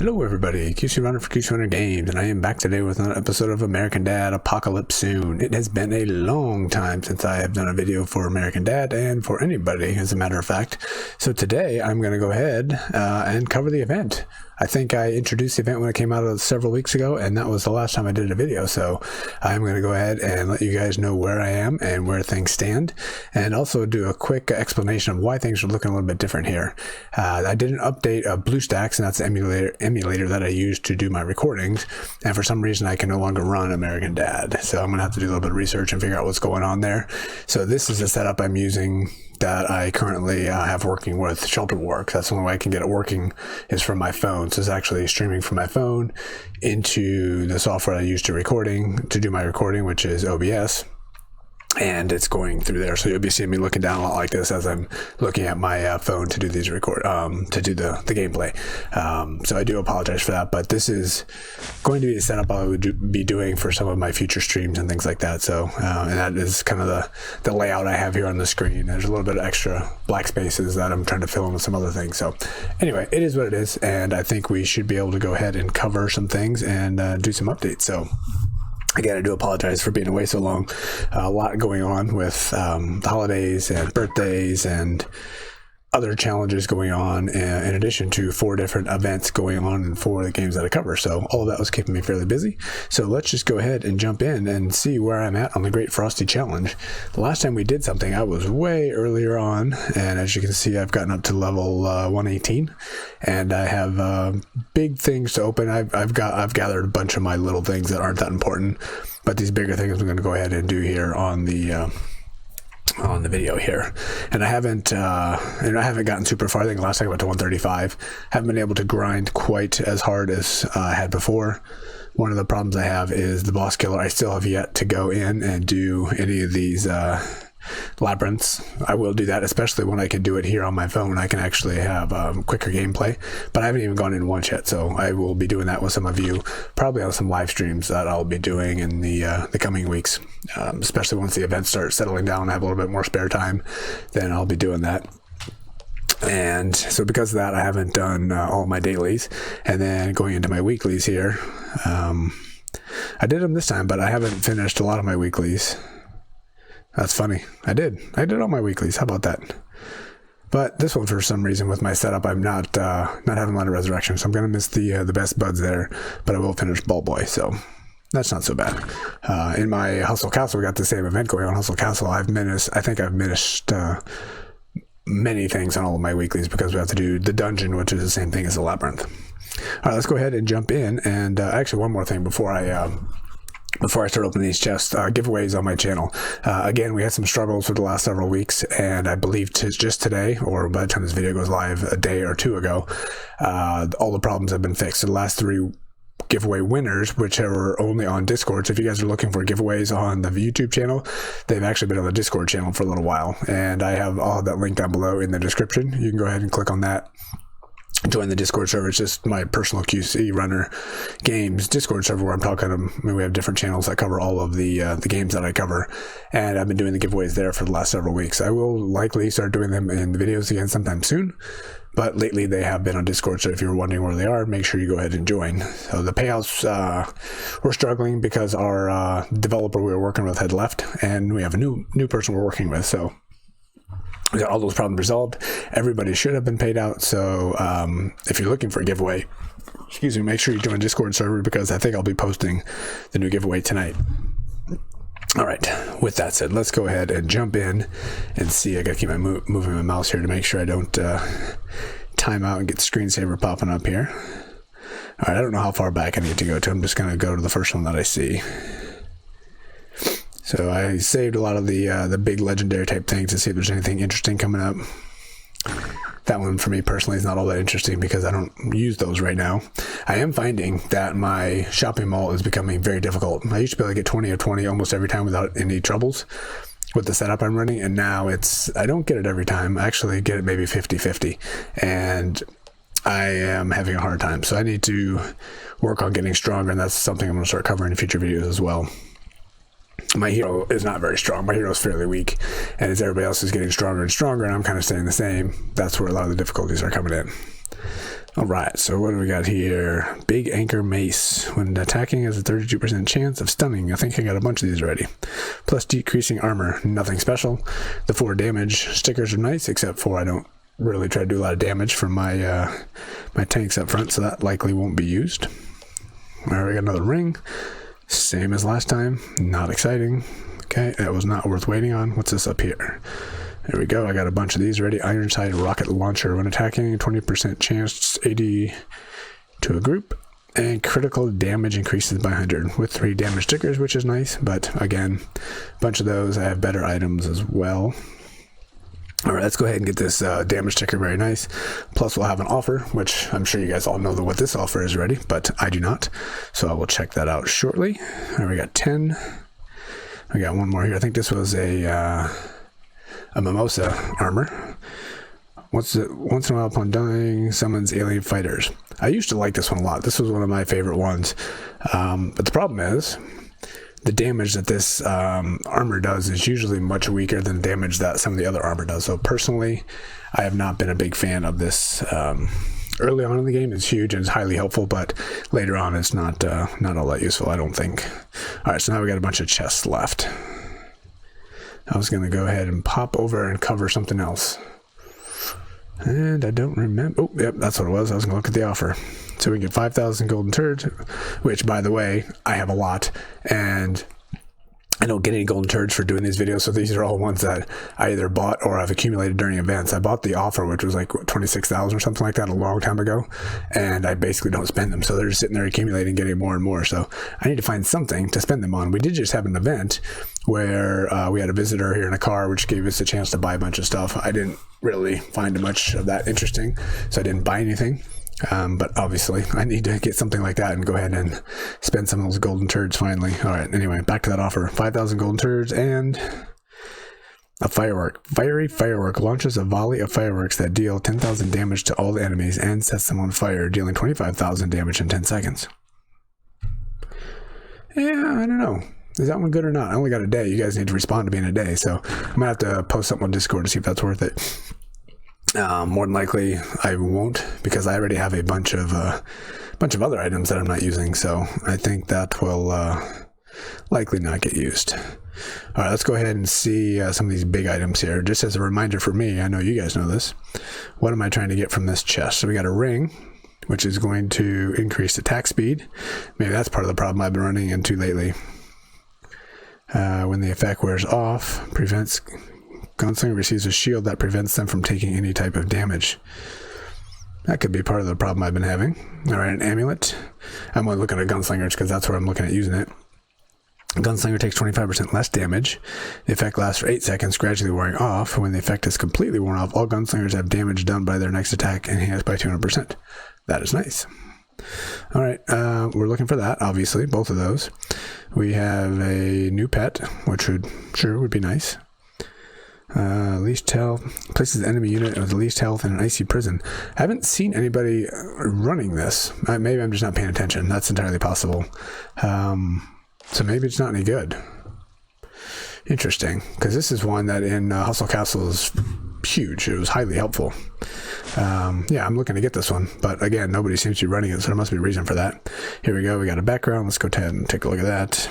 Hello everybody, QC Runner for QC Runner Games, and I am back today with another episode of American Dad Apocalypse Soon. It has been a long time since I have done a video for American Dad, and for anybody, as a matter of fact. So today I'm going to go ahead and cover the event. I think I introduced the event when it came out several weeks ago, and that was the last time I did a video. So I'm going to go ahead and let you guys know where I am and where things stand, and also do a quick explanation of why things are looking a little bit different here. I did an update of BlueStacks, and that's the emulator that I use to do my recordings, and for some reason I can no longer run American Dad. So I'm going to have to do a little bit of research and figure out what's going on there. So this is the setup I'm using that I currently have working with ShelterWorks. That's the only way I can get it working is from my phone. So it's actually streaming from my phone into the software I use to do my recording, which is OBS. And it's going through there, so you'll be seeing me looking down a lot like this as I'm looking at my phone to do these to do the gameplay. So I do apologize for that, but this is going to be the setup I would be doing for some of my future streams and things like that. So and that is kind of the layout I have here on the screen. There's a little bit of extra black spaces that I'm trying to fill in with some other things. So anyway, it is what it is, and I think we should be able to go ahead and cover some things and do some updates. So again, I do apologize for being away so long. A lot going on with the holidays and birthdays and other challenges going on, in addition to 4 different events going on in 4 of the games that I cover. So all of that was keeping me fairly busy. So let's just go ahead and jump in and see where I'm at on the Great Frosty Challenge. The last time we did something, I was way earlier on, and as you can see, I've gotten up to level 118, and I have big things to open. I've gathered a bunch of my little things that aren't that important, but these bigger things I'm going to go ahead and do here on the video here. And I haven't gotten super far. I think last time I went to 135. Haven't been able to grind quite as hard as I had before. One of the problems I have is the boss killer. I still have yet to go in and do any of these labyrinths. I will do that, especially when I can do it here on my phone. I can actually have quicker gameplay, but I haven't even gone in once yet, so I will be doing that with some of you, probably on some live streams that I'll be doing in the coming weeks, especially once the events start settling down and I have a little bit more spare time. Then I'll be doing that. And so because of that, I haven't done all my dailies, and then going into my weeklies here, I did them this time, but I haven't finished a lot of my weeklies. That's funny. I did all my weeklies. How about that? But this one, for some reason, with my setup, I'm not having a lot of resurrection, so I'm gonna miss the best buds there. But I will finish Ball Boy, so that's not so bad. In my Hustle Castle, we got the same event going on. Hustle Castle, I think I've finished many things on all of my weeklies because we have to do the dungeon, which is the same thing as the labyrinth. All right, let's go ahead and jump in. And actually, one more thing before I start opening these chests, giveaways on my channel. Again, we had some struggles for the last several weeks, and I believe just today, or by the time this video goes live a day or 2 ago, all the problems have been fixed. So the last 3 giveaway winners, which are only on Discord. So if you guys are looking for giveaways on the YouTube channel, they've actually been on the Discord channel for a little while, and I'll have that link down below in the description. You can go ahead and click on that. Join the Discord server. It's just my personal QC Runner Games Discord server where I'm talking we have different channels that cover all of the games that I cover, and I've been doing the giveaways there for the last several weeks. I will likely start doing them in the videos again sometime soon, but lately they have been on Discord, so if you're wondering where they are, make sure you go ahead and join. So the payouts, we're struggling because our developer we were working with had left, and we have a new person we're working with, so we got all those problems resolved. Everybody should have been paid out. So if you're looking for a giveaway, make sure you join the Discord server because I think I'll be posting the new giveaway tonight. All right. With that said, let's go ahead and jump in and see. I got to keep moving my mouse here to make sure I don't time out and get the screensaver popping up here. All right. I don't know how far back I need to go to. I'm just going to go to the first one that I see. So I saved a lot of the big legendary type things to see if there's anything interesting coming up. That one for me personally is not all that interesting because I don't use those right now. I am finding that my shopping mall is becoming very difficult. I used to be able to get 20 of 20 almost every time without any troubles with the setup I'm running, and now I don't get it every time. I actually get it maybe 50-50, and I am having a hard time. So I need to work on getting stronger, and that's something I'm going to start covering in future videos as well. My hero is not very strong. My hero is fairly weak, and as everybody else is getting stronger and stronger, and I'm kind of staying the same, that's where a lot of the difficulties are coming in. Alright, so what do we got here? Big Anchor Mace. When attacking has a 32% chance of stunning. I think I got a bunch of these already. Plus decreasing armor. Nothing special. The 4 damage stickers are nice, except for I don't really try to do a lot of damage from my my tanks up front, so that likely won't be used. Alright, we got another ring. Same as last time. Not exciting. Okay, that was not worth waiting on. What's this up here? There we go. I got a bunch of these ready. Ironside rocket launcher. When attacking, 20% chance 80 to a group. And critical damage increases by 100 with 3 damage stickers, which is nice. But again, a bunch of those. I have better items as well. Alright, let's go ahead and get this damage sticker. Very nice. Plus we'll have an offer, which I'm sure you guys all know what this offer is already, but I do not. So I will check that out shortly. Alright, we got 10. I got one more here. I think this was a mimosa armor. Once in a while upon dying, summons alien fighters. I used to like this one a lot. This was one of my favorite ones. But the problem is, the damage that this armor does is usually much weaker than the damage that some of the other armor does. So personally, I have not been a big fan of this. Early on in the game, it's huge and it's highly helpful, but later on, it's not all that useful, I don't think. All right, so now we got a bunch of chests left. I was going to go ahead and pop over and cover something else. And I don't remember. Oh, yep, that's what it was. I was going to look at the offer. So we get 5,000 golden turds, which, by the way, I have a lot. And I don't get any golden turds for doing these videos, so these are all ones that I either bought or I've accumulated during events. I bought the offer, which was like 26,000 or something like that a long time ago, and I basically don't spend them, so they're just sitting there accumulating, getting more and more. So I need to find something to spend them on. We did just have an event where we had a visitor here in a car, which gave us a chance to buy a bunch of stuff. I didn't really find much of that interesting, so I didn't buy anything. But obviously I need to get something like that and go ahead and spend some of those golden turds finally. All right, anyway, back to that offer. 5,000 golden turds and a firework. Fiery firework launches a volley of fireworks that deal 10,000 damage to all the enemies and sets them on fire, dealing 25,000 damage in 10 seconds. Yeah, I don't know. Is that one good or not? I only got a day. You guys need to respond to me in a day, so I'm gonna have to post something on Discord to see if that's worth it. More than likely I won't, because I already have a bunch of other items that I'm not using, so I think that will likely not get used. All right, let's go ahead and see some of these big items here. Just as a reminder for me, I know you guys know this. What am I trying to get from this chest? So we got a ring, which is going to increase attack speed. Maybe that's part of the problem I've been running into lately. When the effect wears off, prevents... Gunslinger receives a shield that prevents them from taking any type of damage. That could be part of the problem I've been having. All right, an amulet. I'm only looking at gunslingers because that's where I'm looking at using it. Gunslinger takes 25% less damage. The effect lasts for 8 seconds, gradually wearing off. When the effect is completely worn off, all gunslingers have damage done by their next attack enhanced by 200%. That is nice. All right, we're looking for that, obviously, both of those. We have a new pet, which would be nice. Least health places the enemy unit with the least health in an icy prison. I haven't seen anybody running this. Maybe I'm just not paying attention. That's entirely possible. So maybe it's not any good. Interesting, because this is one that in Hustle Castle is huge. It was highly helpful. Yeah, I'm looking to get this one, but again, nobody seems to be running it, so there must be a reason for that. Here we go. We got a background. Let's go ahead and take a look at that.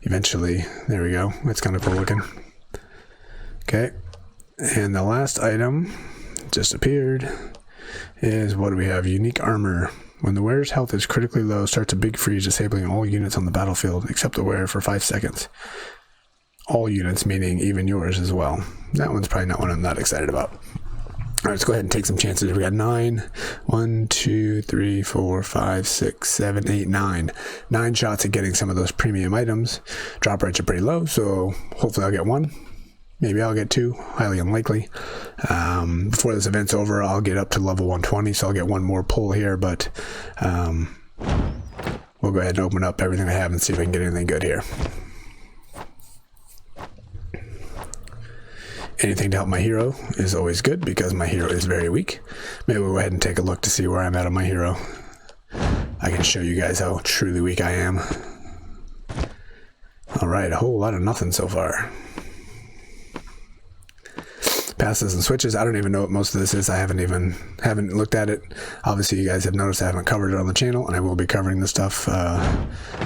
Eventually, there we go. That's kind of cool looking. Okay, and the last item just appeared is, what do we have? Unique armor. When the wearer's health is critically low, starts a big freeze, disabling all units on the battlefield except the wearer for 5 seconds. All units, meaning even yours as well. That one's probably not one I'm that excited about. All right, let's go ahead and take some chances. We got 9. 1, 2, 3, 4, 5, 6, 7, 8, 9. 9 shots at getting some of those premium items. Drop rates are pretty low, so hopefully I'll get 1. Maybe I'll get 2. Highly unlikely. Before this event's over, I'll get up to level 120, so I'll get 1 more pull here, but we'll go ahead and open up everything I have and see if I can get anything good here. Anything to help my hero is always good, because my hero is very weak. Maybe we'll go ahead and take a look to see where I'm at on my hero. I can show you guys how truly weak I am. Alright, a whole lot of nothing so far. passes and switches. I don't even know what most of this is. I haven't looked at it. Obviously, you guys have noticed I haven't covered it on the channel, and I will be covering this stuff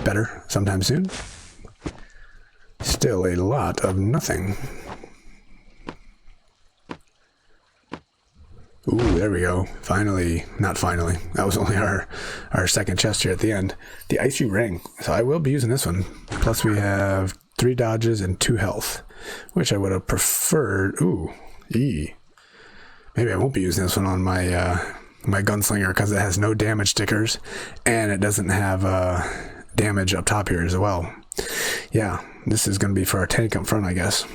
better sometime soon. Still a lot of nothing. Ooh, there we go. Finally, not finally. That was only our second chest here at the end. The Icy Ring. So I will be using this one. Plus we have 3 dodges and 2 health, which I would have preferred. Ooh, maybe I won't be using this one on my my gunslinger because it has no damage stickers and it doesn't have damage up top here as well. Yeah, this is going to be for our tank up front, I guess.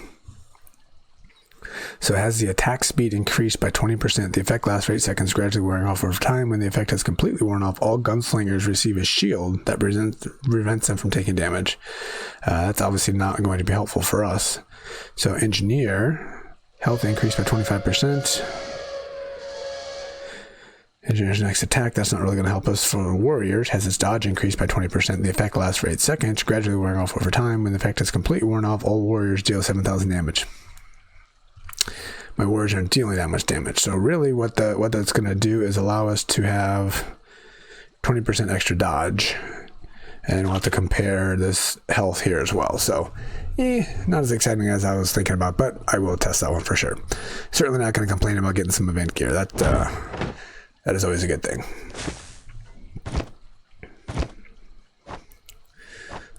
So it has the attack speed increased by 20%. The effect lasts for 8 seconds, gradually wearing off over time. When the effect has completely worn off, all gunslingers receive a shield that prevents them from taking damage. That's obviously not going to be helpful for us. So engineer, health increased by 25%. Engineer's next attack, that's not really going to help us. For warriors, has its dodge increased by 20%. The effect lasts for 8 seconds, gradually wearing off over time. When the effect has completely worn off, all warriors deal 7,000 damage. My warriors aren't dealing that much damage. So really what that's going to do is allow us to have 20% extra dodge. And we'll have to compare this health here as well. So, not as exciting as I was thinking about, but I will test that one for sure. Certainly not going to complain about getting some event gear. That is always a good thing.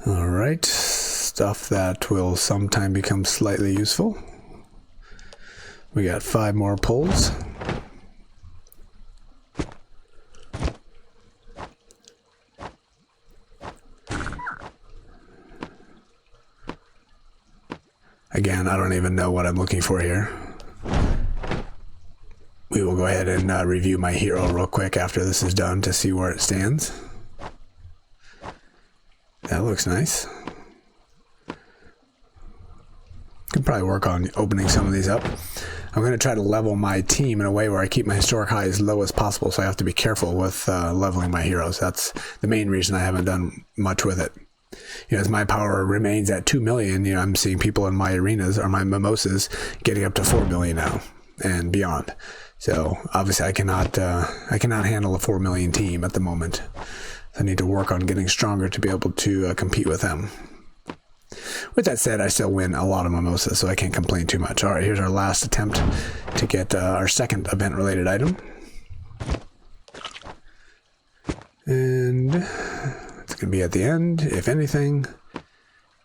All right, stuff that will sometime become slightly useful. We got 5 more pulls. Again, I don't even know what I'm looking for here. We will go ahead and review my hero real quick after this is done to see where it stands. That looks nice. Could probably work on opening some of these up. I'm going to try to level my team in a way where I keep my historic high as low as possible, so I have to be careful with leveling my heroes. That's the main reason I haven't done much with it. You know, as my power remains at 2 million, you know, I'm seeing people in my arenas or my mimosas getting up to 4 million now and beyond. So obviously I cannot handle a 4 million team at the moment. I need to work on getting stronger to be able to compete with them. With that said, I still win a lot of mimosas, so I can't complain too much. All right, here's our last attempt to get our second event-related item. And it's going to be at the end, if anything,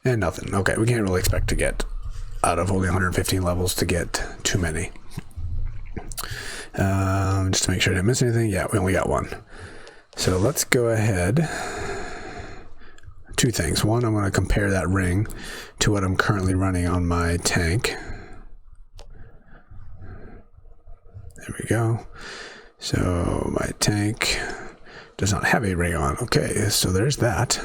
and nothing. Okay, we can't really expect to get out of only 115 levels to get too many. Just to make sure I didn't miss anything. Yeah, we only got 1. So let's go ahead. 2 things. One, I'm going to compare that ring to what I'm currently running on my tank. There we go. So my tank does not have a ring on. Okay, so there's that.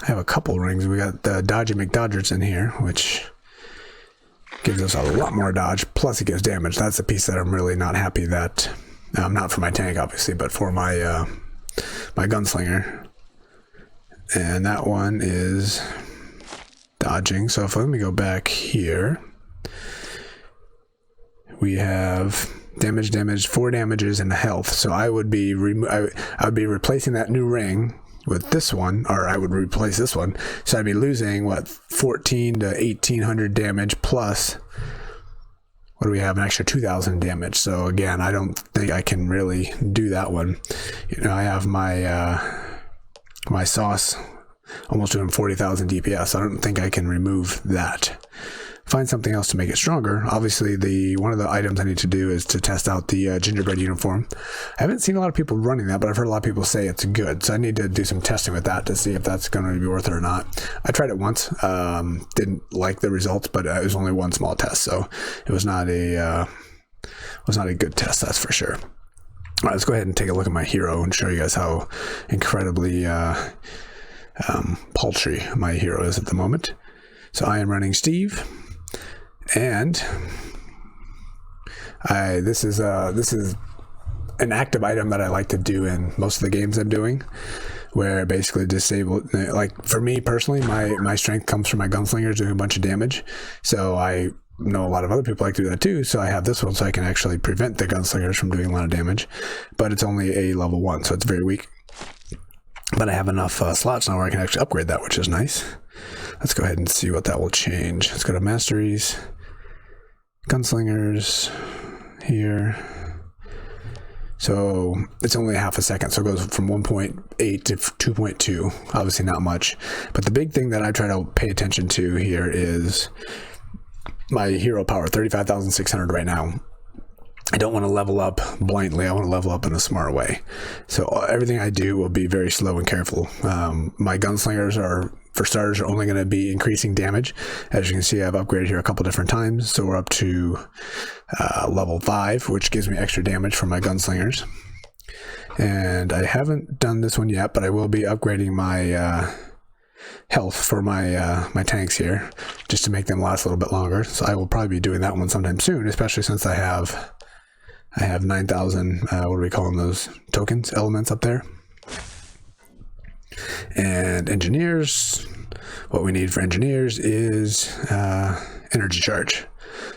I have a couple rings. We got the Dodgy McDodgers in here, which gives us a lot more dodge, plus it gives damage. That's the piece that I'm really not happy that, not for my tank obviously, but for my my gunslinger. And that one is dodging. So if let me go back here, we have damage, 4 damages, and health. So I would be I would be replacing that new ring with this one, or I would replace this one. So I'd be losing what, 14 to 1800 damage plus. What do we have? An extra 2,000 damage. So again, I don't think I can really do that one. You know, I have my my sauce almost doing 40,000 DPS. I don't think I can remove that. Find something else to make it stronger. Obviously, one of the items I need to do is to test out the gingerbread uniform. I haven't seen a lot of people running that, but I've heard a lot of people say it's good. So I need to do some testing with that to see if that's going to be worth it or not. I tried it once. Didn't like the results, but it was only one small test, so it was not a good test, that's for sure. All right, let's go ahead and take a look at my hero and show you guys how incredibly paltry my hero is at the moment. So I am running Steve, and this is an active item that I like to do in most of the games I'm doing, where basically disable, like for me personally, my strength comes from my gunslingers doing a bunch of damage. So I know a lot of other people like to do that too, so I have this one so I can actually prevent the gunslingers from doing a lot of damage, but it's only a level 1, so it's very weak. But I have enough slots now where I can actually upgrade that, which is nice. Let's go ahead and see what that will change. Let's go to Masteries, Gunslingers, here. So it's only half a second, so it goes from 1.8 to 2.2, obviously not much. But the big thing that I try to pay attention to here is my hero power, 35,600 right now. I don't want to level up blindly. I want to level up in a smart way. So everything I do will be very slow and careful. My gunslingers are, for starters, are only going to be increasing damage. As you can see, I've upgraded here a couple different times. So we're up to level 5, which gives me extra damage for my gunslingers. And I haven't done this one yet, but I will be upgrading my health for my my tanks here, just to make them last a little bit longer. So I will probably be doing that one sometime soon, especially since I have 9,000, what do we call them, those tokens, elements up there. And engineers, what we need for engineers is energy charge.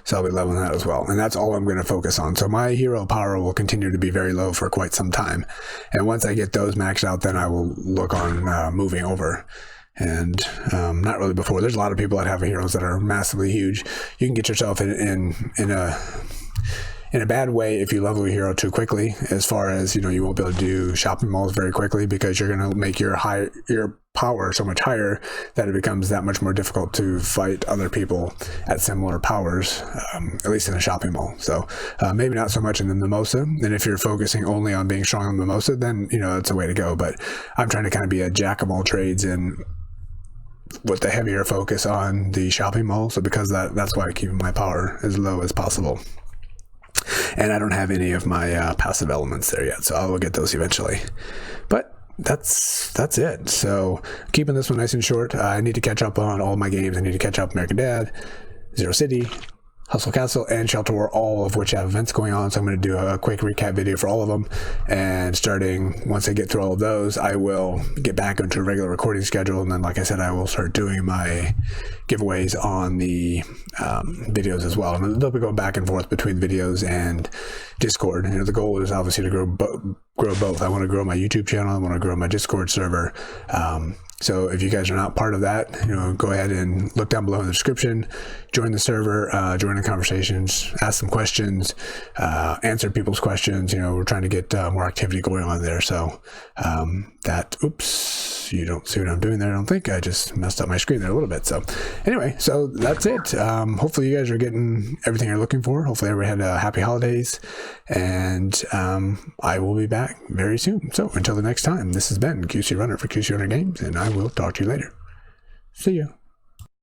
So I'll be leveling that as well. And that's all I'm going to focus on. So my hero power will continue to be very low for quite some time. And once I get those maxed out, then I will look on moving over. And not really before. There's a lot of people that have heroes that are massively huge. You can get yourself in a bad way if you level your hero too quickly, as far as, you won't be able to do shopping malls very quickly, because you're going to make your power so much higher that it becomes that much more difficult to fight other people at similar powers, at least in a shopping mall. So maybe not so much in the Mimosa. And if you're focusing only on being strong on Mimosa, then, that's a way to go. But I'm trying to kind of be a jack of all trades and with the heavier focus on the shopping mall. So because that's why I keep my power as low as possible. And I don't have any of my passive elements there yet, so I will get those eventually. But that's it. So keeping this one nice and short. I need to catch up on all my games. I need to catch up American Dad, Zero City, Hustle Castle, and Shelter War, all of which have events going on. So I'm going to do a quick recap video for all of them. And starting, once I get through all of those, I will get back into a regular recording schedule. And then, like I said, I will start doing my giveaways on the videos as well. And they'll be going back and forth between videos and Discord. The goal is obviously to grow both. I want to grow my YouTube channel. I want to grow my Discord server. So if you guys are not part of that, go ahead and look down below in the description, join the server, join the conversations, ask some questions, answer people's questions. We're trying to get more activity going on there. So oops, you don't see what I'm doing there. I don't think I just messed up my screen there a little bit. So anyway, so that's it. Hopefully you guys are getting everything you're looking for. Hopefully everybody had happy holidays, and I will be back very soon. So until the next time, this has been QC Runner for QC Runner Games, and I will talk to you later. See ya.